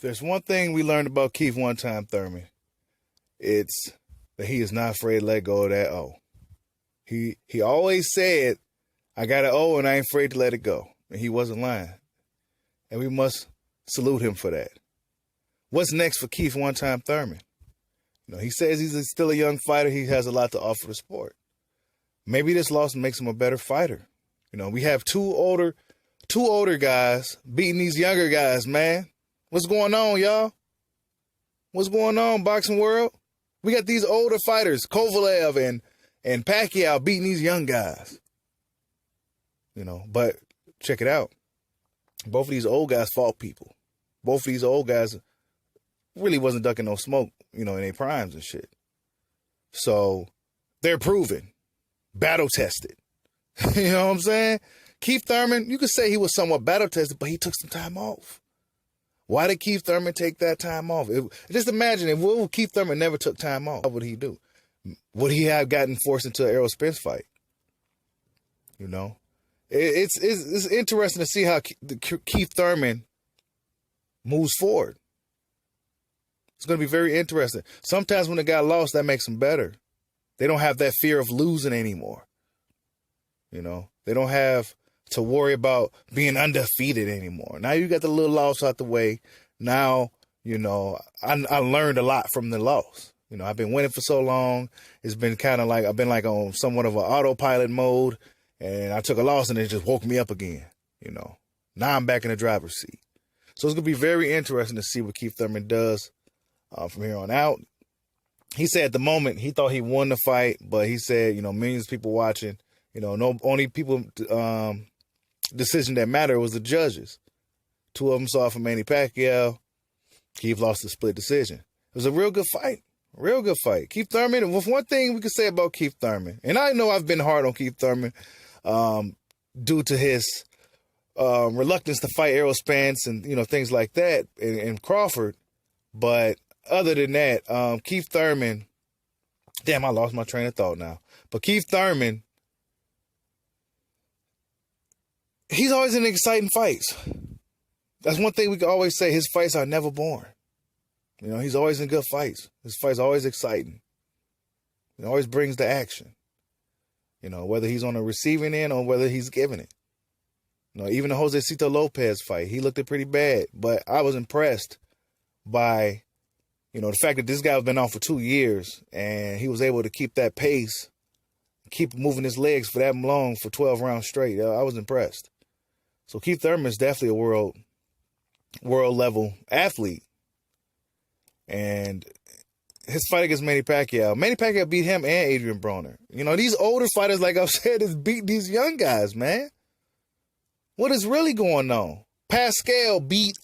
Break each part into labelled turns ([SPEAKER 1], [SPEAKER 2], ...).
[SPEAKER 1] there's one thing we learned about Keith one time, Thurman, it's that he is not afraid to let go of that O. He always said, I got an O and I ain't afraid to let it go. And he wasn't lying. And we must salute him for that. What's next for Keith one time Thurman? He says he's still a young fighter. He has a lot to offer the sport. Maybe this loss makes him a better fighter. We have two older guys beating these younger guys, man. What's going on, y'all? What's going on, boxing world? We got these older fighters, Kovalev and Pacquiao, beating these young guys. But check it out. Both of these old guys fought people. Both of these old guys really wasn't ducking no smoke, in their primes and shit. So they're proven, battle tested. You know what I'm saying? Keith Thurman, you could say he was somewhat battle tested, but he took some time off. Why did Keith Thurman take that time off? Just imagine if Keith Thurman never took time off, what would he do? Would he have gotten forced into an Errol Spence fight? It's interesting to see how Keith Thurman moves forward. It's going to be very interesting. Sometimes when a guy lost, that makes him better. They don't have that fear of losing anymore. They don't have to worry about being undefeated anymore. Now you got the little loss out the way. Now, I learned a lot from the loss. I've been winning for so long. It's been kind of like I've been like on somewhat of an autopilot mode, and I took a loss and it just woke me up again. Now I'm back in the driver's seat. So it's going to be very interesting to see what Keith Thurman does from here on out. He said at the moment he thought he won the fight, but he said, millions of people watching, no only people decision that mattered was the judges. Two of them saw it for Manny Pacquiao. Keith lost the split decision. It was a real good fight. Real good fight. Keith Thurman, with one thing we could say about Keith Thurman, and I know I've been hard on Keith Thurman due to his reluctance to fight Errol Spence and, things like that and Crawford. But other than that, Keith Thurman, damn, I lost my train of thought now. But Keith Thurman, he's always in exciting fights. That's one thing we can always say. His fights are never boring. He's always in good fights. His fights are always exciting. He always brings the action. Whether he's on the receiving end or whether he's giving it. Even the Josecito Lopez fight, he looked it pretty bad. But I was impressed by, the fact that this guy has been on for 2 years and he was able to keep that pace, keep moving his legs for that long for 12 rounds straight. I was impressed. So Keith Thurman is definitely a world level athlete. And his fight against Manny Pacquiao beat him and Adrian Broner. These older fighters, like I've said, is beating these young guys, man. What is really going on? Pascal beat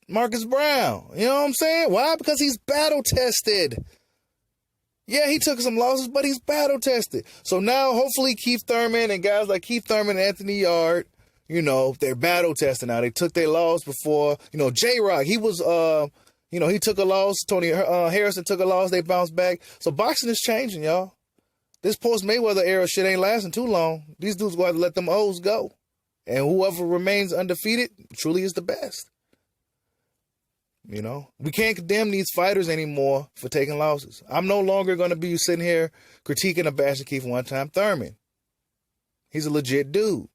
[SPEAKER 1] Marcus Brown. You know what I'm saying? Why? Because he's battle tested. Yeah, he took some losses, but he's battle tested. So now, hopefully, Keith Thurman and guys like Keith Thurman and Anthony Yard, they're battle tested now. They took their loss before. J-Rock, he was, he took a loss. Tony Harrison took a loss. They bounced back. So boxing is changing, y'all. This post-Mayweather era shit ain't lasting too long. These dudes going to have to let them O's go. And whoever remains undefeated truly is the best. We can't condemn these fighters anymore for taking losses. I'm no longer going to be sitting here critiquing and bashing Keith one time Thurman. He's a legit dude.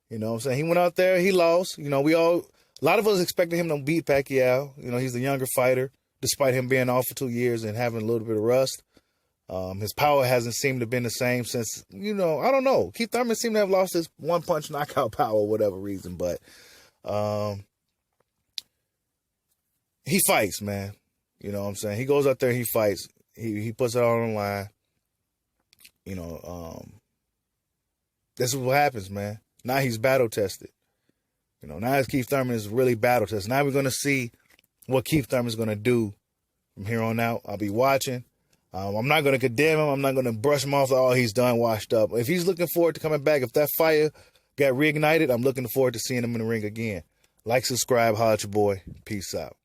[SPEAKER 1] What I'm saying? He went out there, he lost. A lot of us expected him to beat Pacquiao. He's the younger fighter, despite him being off for 2 years and having a little bit of rust. His power hasn't seemed to have been the same since, I don't know. Keith Thurman seemed to have lost his one-punch knockout power for whatever reason, but he fights, man. You know what I'm saying? He goes out there, he fights. He puts it all on the line. This is what happens, man. Now he's battle tested. Now Keith Thurman is really battle tested. Now we're going to see what Keith Thurman is going to do from here on out. I'll be watching. I'm not going to condemn him. I'm not going to brush him off. Oh, he's done, washed up. If he's looking forward to coming back, if that fire got reignited, I'm looking forward to seeing him in the ring again. Like, subscribe, holla at your boy. Peace out.